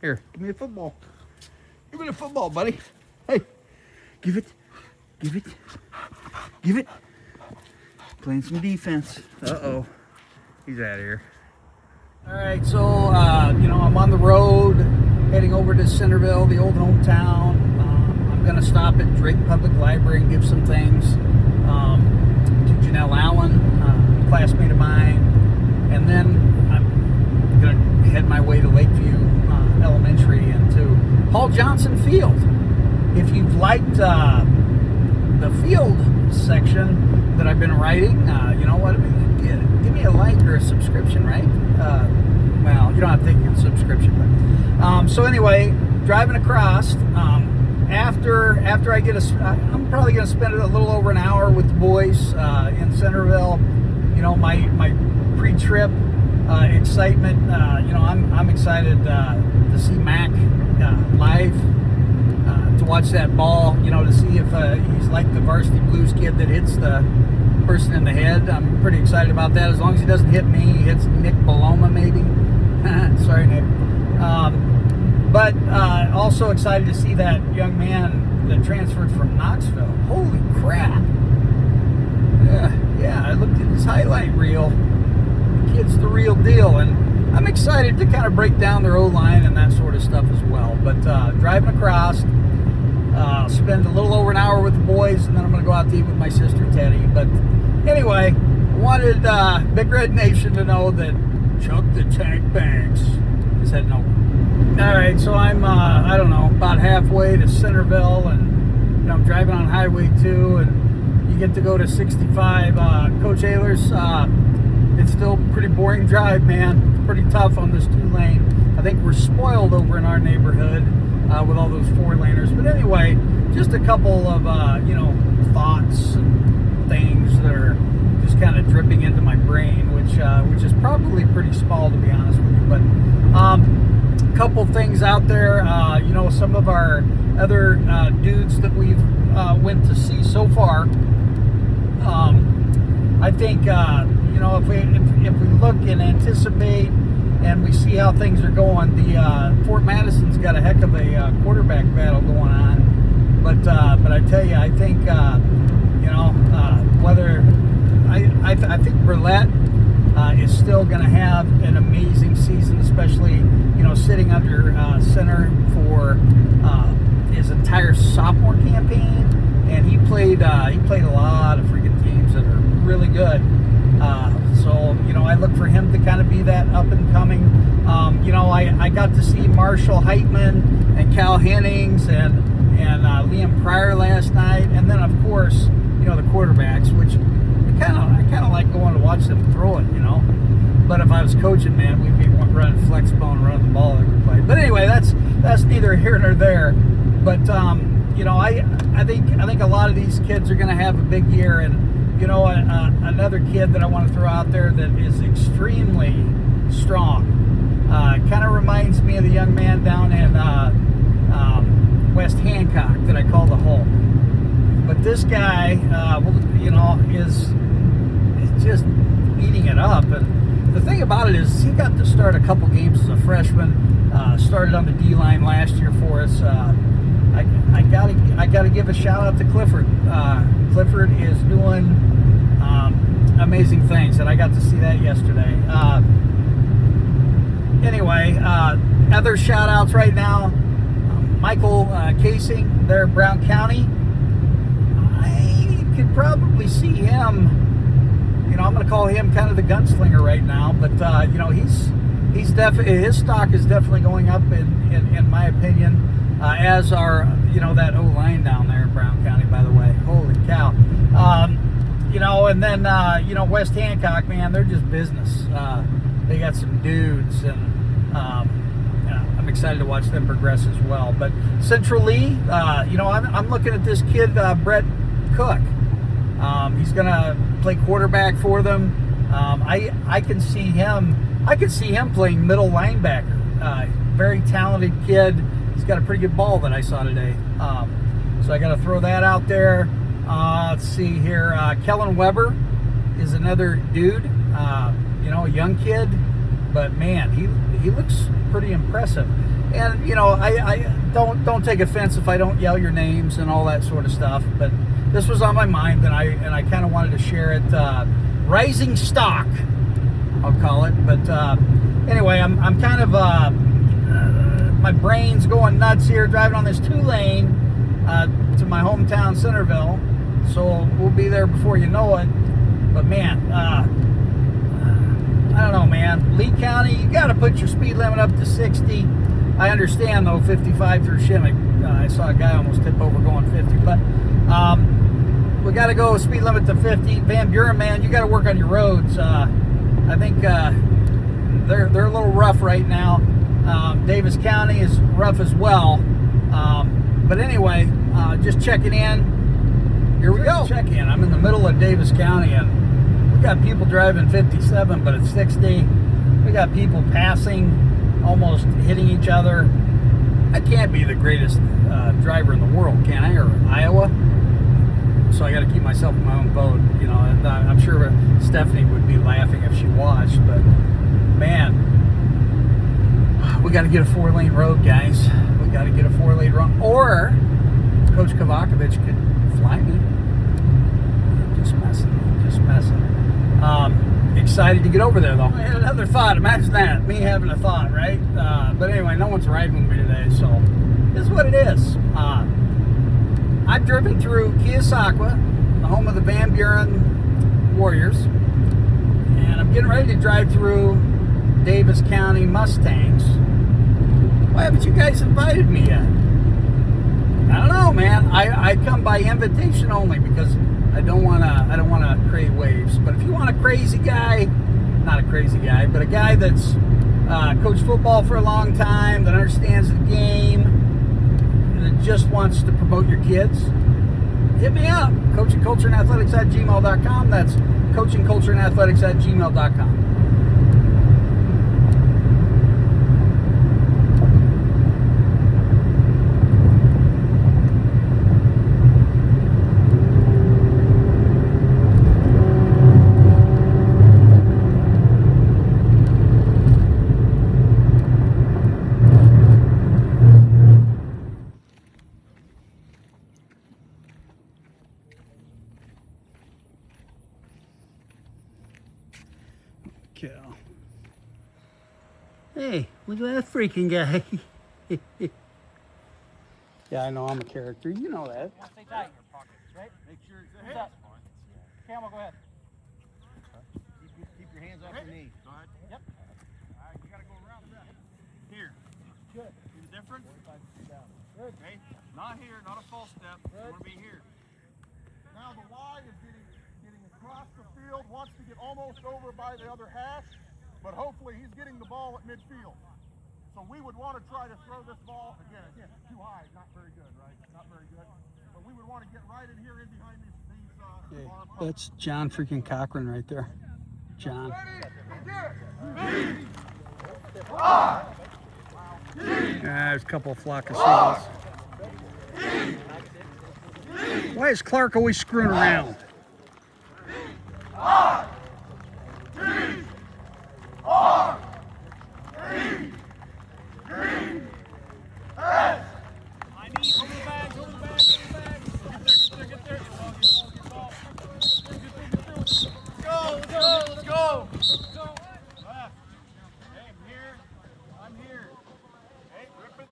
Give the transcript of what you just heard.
Here, give me a football. Give me the football, buddy. Hey, give it. Give it. Give it. Playing some defense. Uh-oh. He's out of here. All right, so, I'm on the road, heading over to Centerville, the old hometown. I'm going to stop at Drake Public Library and give some things to Janelle Allen, a classmate of mine. And then I'm going to head my way to Lakeview Elementary and to Paul Johnson Field. If you've liked the field section that I've been writing, you know what? Give me a like or a subscription, right? Well, you don't have to take a subscription, but so anyway, driving across. After I get I'm probably going to spend a little over an hour with the boys in Centerville. You know, my pre-trip excitement. I'm excited to see Mac live. To watch that ball, to see if he's like the varsity blues kid that hits the person in the head. I'm pretty excited about that. As long as he doesn't hit me, he hits Nick Baloma maybe. Sorry, Nick. But also excited to see that young man that transferred from Knoxville. Holy crap. Yeah, I looked at his highlight reel. The kid's the real deal. And I'm excited to kind of break down their O-line and that sort of stuff as well. But driving across, spend a little over an hour with the boys, and then I'm going to go out to eat with my sister Teddy. But anyway, I wanted Big Red Nation to know that Chuck the Tank Banks is heading over. All right, so I'm, about halfway to Centerville, and I'm driving on Highway 2, and you get to go to 65. Coach Ehlers, it's still a pretty boring drive, man. It's pretty tough on this 2-lane. I think we're spoiled over in our neighborhood with all those 4-laners. But anyway, just a couple of, thoughts and things that are just kind of dripping into my brain, which is probably pretty small, to be honest with you. But a couple things out there, some of our other dudes that we've went to see so far. I think, if we look and anticipate and we see how things are going, the Fort Madison's got a heck of a quarterback battle going on. But I tell you, I think, whether I think Burlett is still going to have an amazing season, especially, sitting under center for his entire sophomore campaign. And he played a lot of freaking teams that are really good. So, I look for him to kind of be that up and coming. I got to see Marshall Heitman and Cal Hennings and Liam Pryor last night. And then, of course, the quarterbacks, which I kind of like going to watch them throw it, But if I was coaching, man, we'd be running flex bone, running the ball every play. But anyway, that's neither here nor there. But I think a lot of these kids are going to have a big year. And another kid that I want to throw out there that is extremely strong, kind of reminds me of the young man down in West Hancock that I call the Hulk. But this guy, is just eating it up. And the thing about it is he got to start a couple games as a freshman, started on the D-line last year for us. I gotta give a shout out to Clifford. Clifford is doing amazing things, and I got to see that yesterday. Anyway, other shout outs right now. Michael Casing there in Brown County. I could probably see him. I'm going to call him kind of the gunslinger right now, but he's definitely, his stock is definitely going up in my opinion. As are, that O-line down there in Brown County, by the way. Holy cow. And then, West Hancock, man, they're just business. They got some dudes, and I'm excited to watch them progress as well. But Central Lee, I'm looking at this kid, Brett Cook. He's going to play quarterback for them. I can see him playing middle linebacker. Very talented kid. He's got a pretty good ball that I saw today. So I got to throw that out there. Let's see here. Kellen Weber is another dude. A young kid, but man, he looks pretty impressive. And you know, I don't take offense if I don't yell your names and all that sort of stuff, but this was on my mind, and I kind of wanted to share it. Rising stock, I'll call it. But anyway, I'm kind of my brain's going nuts here driving on this 2-lane to my hometown Centerville, so we'll be there before you know it. But man, I don't know, man. Lee County, you got to put your speed limit up to 60. I understand though, 55 through Shimmick. I saw a guy almost tip over going 50, but we got to go speed limit to 50. Van Buren, man, you got to work on your roads. I think they're a little rough right now. Davis County is rough as well. But anyway, just checking in. Here we go. Check in. I'm in the middle of Davis County, and we got people driving 57, but it's 60. We got people passing, almost hitting each other. I can't be the greatest driver in the world, can I? Or Iowa. So I got to keep myself in my own boat, you know. And I'm sure Stephanie would be laughing if she watched, but man, we got to get a 4-lane road, guys. We got to get a 4-lane road, or Coach Kovacevich could fly me. Just messing. Excited to get over there, though. I had another thought. Imagine that, me having a thought, right? But anyway, no one's riding with me today, so this is what it is. I've driven through Keosauqua, the home of the Van Buren Warriors, and I'm getting ready to drive through Davis County Mustangs. Why haven't you guys invited me yet? I don't know, man. I come by invitation only because I don't wanna create waves. But if you want a crazy guy, not a crazy guy, but a guy that's coached football for a long time, that understands the game, that just wants to promote your kids, hit me up. coachingcultureandathletics@gmail.com. That's coachingcultureandathletics@gmail.com. Hey, look at that freaking guy. Yeah, I know I'm a character. You know that. Stay tight in your pockets, right? Make sure it's Who's up? Camel, go ahead. Keep your hands off your knees. Go ahead. Yep. All right, you gotta go around that. Here. Good. See the difference? Good. Okay. Not here, not a false step. You wanna be here. Now the Y is getting across the field, wants to get almost over by the other hash, but hopefully he's getting the ball at midfield. So we would want to try to throw this ball, again, too high, not very good, right? Not very good. But we would want to get right in here in behind these Hey, arm pumps. that's John freaking Cochran right there. John. There's a couple of flock of seagulls. Why is Clark always screwing around?